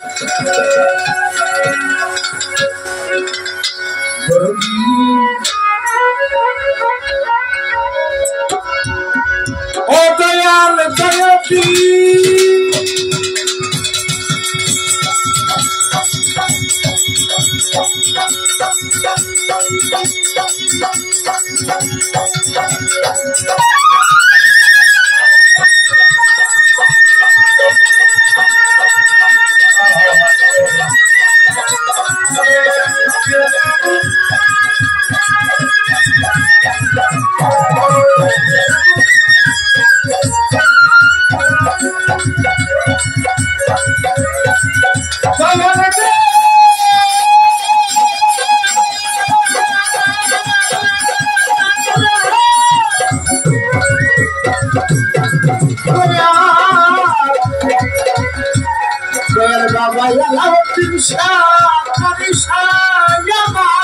ও Dayal দয়াতি Baba ya la pincha, carisha ya va.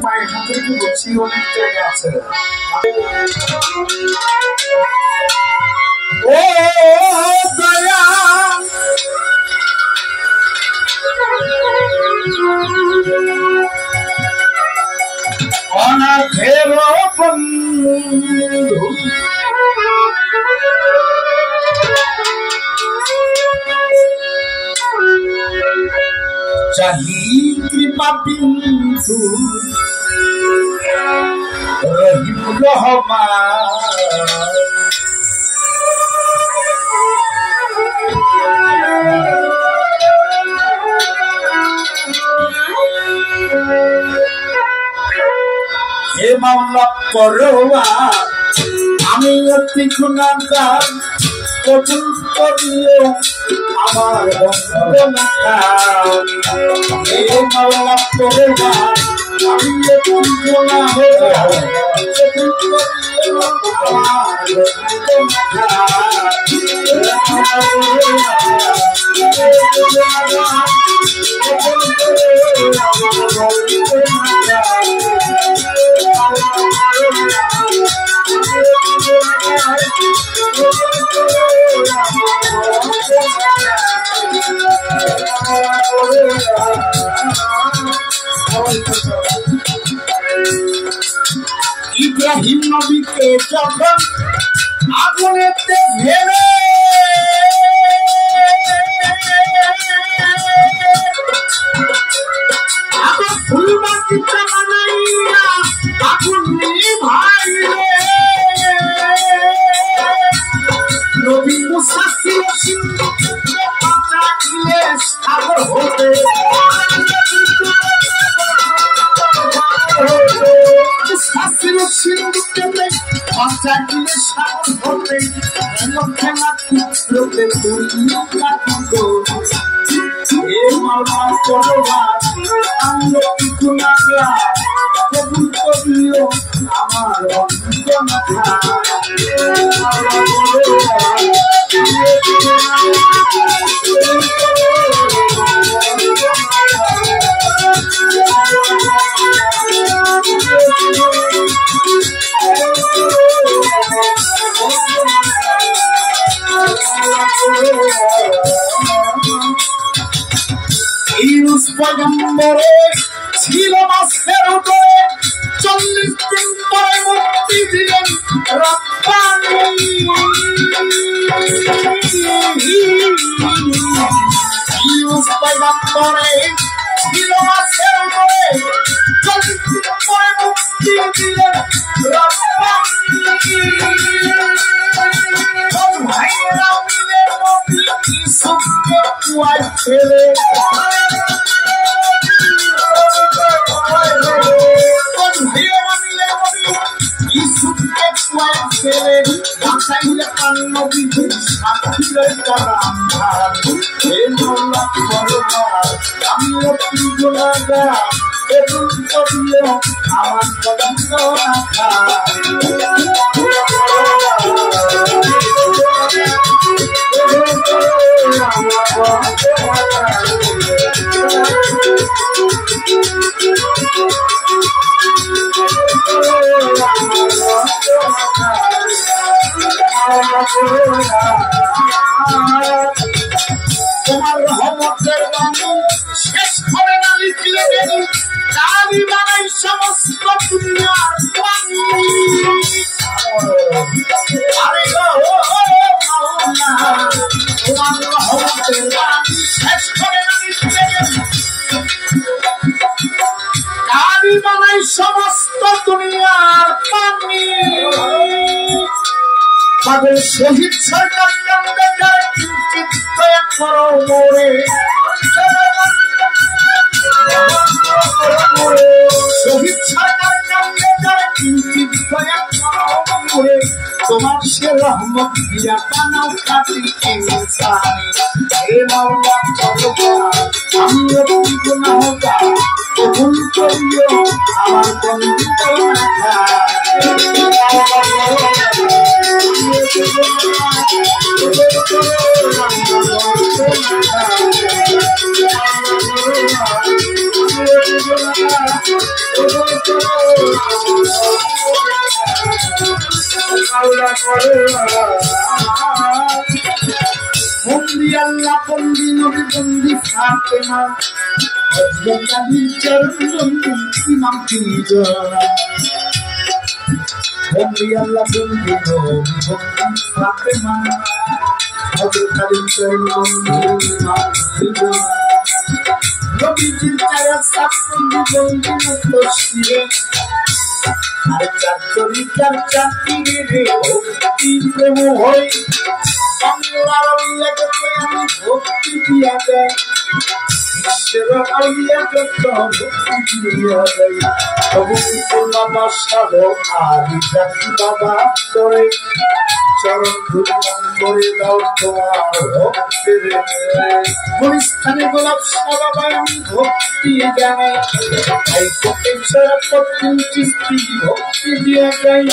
পায়ে হাতে বলছি অনেক জায়গা আছে ও দয়া অনাথের বন্ধু চাহি কৃপা বিন্দু রহিম রহমান হে মাওলা পরোয়ার আমি অতি গুনাহগার কবুল করিও আমার বন্দনা হে মাওলা পরোয়ার আমি অতি গুনাহগার কবুল করিও আমার ইব্রাহিম নবীকে যখন আগুনেতে ফেলে আবার ফুলবাতিটা বানাইয়া আগুন নিভাইলে নবী মুসা ছিল সিন্ধুকে পাঠাইলে সাগর হতে শাস্ত্র সিন্ধুকে পাঠাইলে সাগর হতে খেলা ক্ষেত্রকে তুলিও কাটিল হে মাওলা পরোয়ার আমি অতি গুনাহগার কবুল করিও আমার বন্দনা ইউনুস পয়গম্বরে ছিল মাছের উপরে 40 দিন পরে মুক্তি দিলেন রব্বানি ইউনুস পয়গম্বরে ছিল মাছের উপরে 40 দিন পরে মুক্তি দিলেন রব্বানি ভাইরা মিলে নবী ইসুফকে কুয়ায় ফেলে আমি অতি গুণাগার কবুল করিও আমার কদম রাখা তোমার রহমতের বাণী শেষ করে না লিখলে গেলি কালি বানাই সমস্ত দুনিয়ার পানি আরে গো মাওলানা তোমার রহমতের বাণী শেষ করে না লিখলে গেলি কালি বানাই সমস্ত দুনিয়ার পানি পাগল শহীদ সরকার কান্দে যায় কিঞ্চিত দয়া করো মোরে শহীদ সরকার কান্দে যায় কিঞ্চিত দয়া করো মোরে তোমার সে রহমত দিয়া বানাও খাঁটি ইনসানি হে মাওলা আমি অতি গুনাহগার কবুল করিও আমার বন্দিত রাখা বন্দি আল্লাহ বন্দি নবী বন্দি ফাতেমা হযরত আলীর চরণ বন্দি ইমাম তিনজনা বন্দি আল্লাহ বন্দি নবী বন্দি ফাতেমা হযরত আলীর চরণ বন্দি ইমাম তিনজনা নবীজির চারা সাত বন্দি বন্দি মুতশিরে আর চার তরিকার চাকরি রে ভক্তি প্রেম হই বাংলার লেগেছে আমি ভক্তি দিয়া দেয় বিশ্বের আলিয়া যত ভক্তি দিয়া দেয় তবু বাবা সাধক আদি জাতি বাবা করে চরণ ধুলাম করে দাও তোমার ভক্তের গুলিস্তানে গোলাপ বাবা আমি ভক্তি জানাই এই কোটেশ্বর পত্নী চিস্তি ভক্তি দিয়া যাই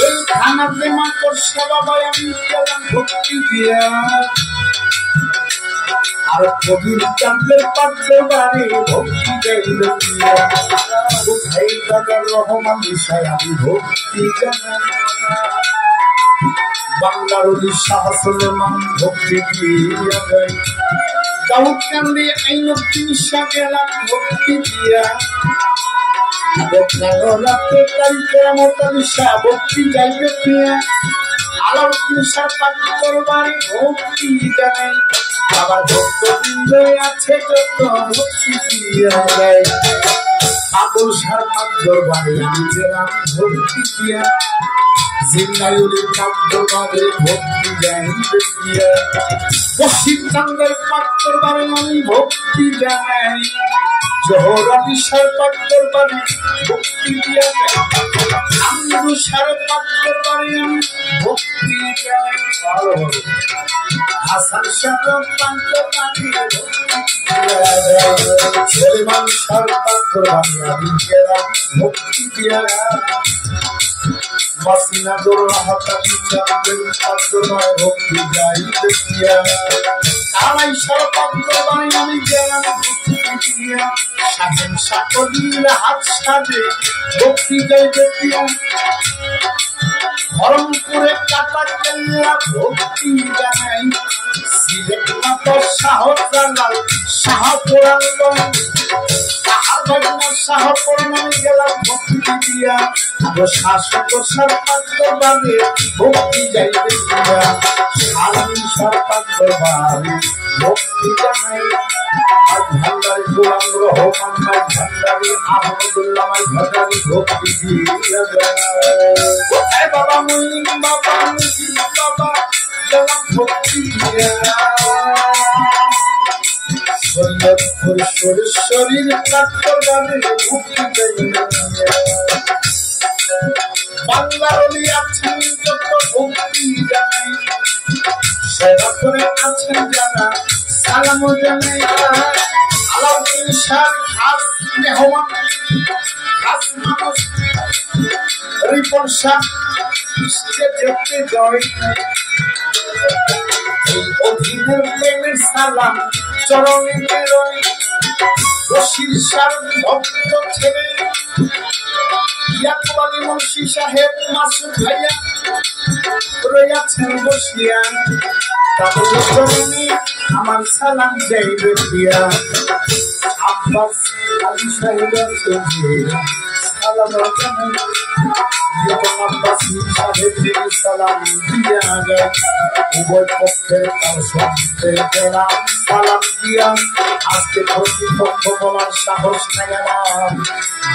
এই খানাতে মা করসা বাবা আমি গেলাম ভক্তি দিয়া আর কবির চাঁদের পাত্রে বাড়ি ভক্তি যাইবে কোথায় দাদা রহমান বিষয় আমি ভক্তি জানাই বাংলার শাহ সুলেমান ভক্তি দিয়া গাই দাউদ কান্দি আইনুদ্দিন শাহ গেলাম ভক্তি দিয়া রাতে কালকে মতন শাহ ভক্তি যাইবে প্রিয়া আলাউদ্দিন শাহ পাক করবারে ভক্তি জানাই আবার ভক্তবৃন্দ আছে যত ভক্তি দিয়া গাই পাগল শাহ পাক করবারে আমি গেলাম ভক্তি দিয়া জিন্নায়ুলের কাব্যবাদে ভক্তি যাইবে দিয়া বসির চান্দের পাক করবারে আমি ভক্তি জানাই জোহরা বিশাল পাক করবারে ভক্তি দিয়া আমরু সার পাক করবারে আমি ভক্তি জানাই হাসান শাহ পাক করবারে সুলেমান শাহ পাক করবারে আমি গেলাম ভক্তি দিয়া মাসিনা দোরাহাতানি চাঁদের পাত্রময় ভক্তি যাইবে দিয়া আলাই সরকার করবারে আমি গেলাম ভক্তি দিয়া শাহেন সকলির হাত সাজে ভক্তি যাইবে দিয়া ধরমপুরে কাটা কেল্লা ভক্তি জানাই সিলেট মাতা শাহজালাল শাহপুরান শাহপুরান আমি গেলাম ভক্তি দিয়া শাসক সরকার করবারে ভক্তি যাইবে দিয়া স্বাধীন সরকার করবারে ভক্তি জানাই আজ ভান্ডারি গোলাম রহমান ভাই ভান্ডারি আহমদুল্লাহ ভাই ভান্ডারি ভক্তি দিয়া কোথায় বাবা মুইন বাবা মুজিব বাবা গেলাম ভক্তি দিয়া শরীর কাটবারে ভক্তি যাইবে বাংলার আছেন যত ভক্তি জানাই সেবা করে আছেন যারা সালাম জানাই আলাপ বরিশাল খাস মেহমান খাস মানুষ রিপন শাহ যেতে জয় অধীনের প্রেমের সালাম চরণে বেরোয় বশির শাহ ভক্ত ছেলে ইয়াকুব আলী মুন্সি সাহেব মাসুদ ভাইয়া রয়েছেন বসিয়া তাদের চরণে আমার সালাম যাইবে দিয়া আব্বাস আলী সাহেব সালাম আব্বাস সাহেব সালাম দিয়া যায় উভয় পক্ষের তার সঙ্গে গেলাম সালাম দিয়া আজকে প্রতিপক্ষ বলার সাহস নাই আমার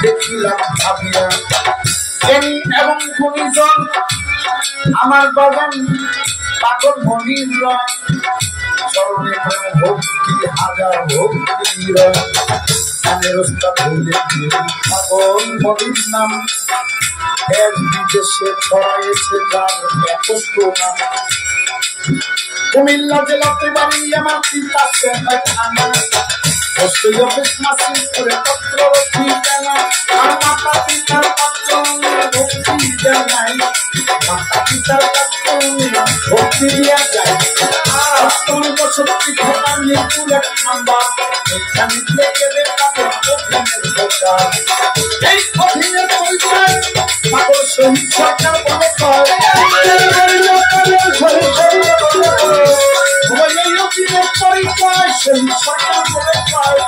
দেখিলাম ভাবিয়া জ্ঞানী এবং গুণীজন আমার বাগান পাগল মনির রয় চরণে ভক্তি হাজার ভক্তি রয় গানের ওস্তাদ হইলেন পাগল মনির নাম দেশ বিদেশে ছড়াইছে তার এত নাম কুমিল্লা জেলাতে বাড়ি আমার পিতা থানা অফিস মাসিল করে পত্র ঠিকানা আর মাতা পিতার পত্র ভক্তি জানাই মাতা পিতার পত্র ভক্তি দিয়া যায় আর তুমি বছরটি ঘটা মিরপুর 1 নাম্বার এখানে গেলে তাদের অধীনের দোকান এই অধীনের পরিচয় পাগল শহীদ সরকার বলে কয় পরিচয় শহীদ সরকার বলে কয়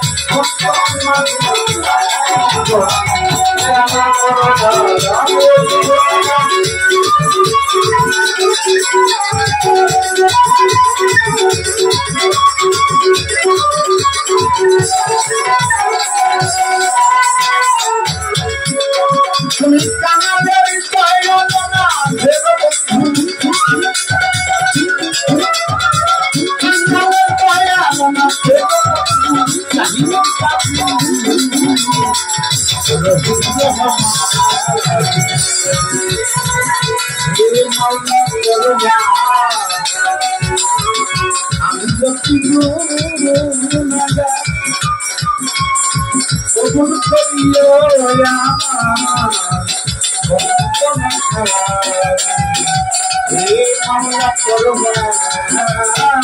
তুমি কানাদের না I'm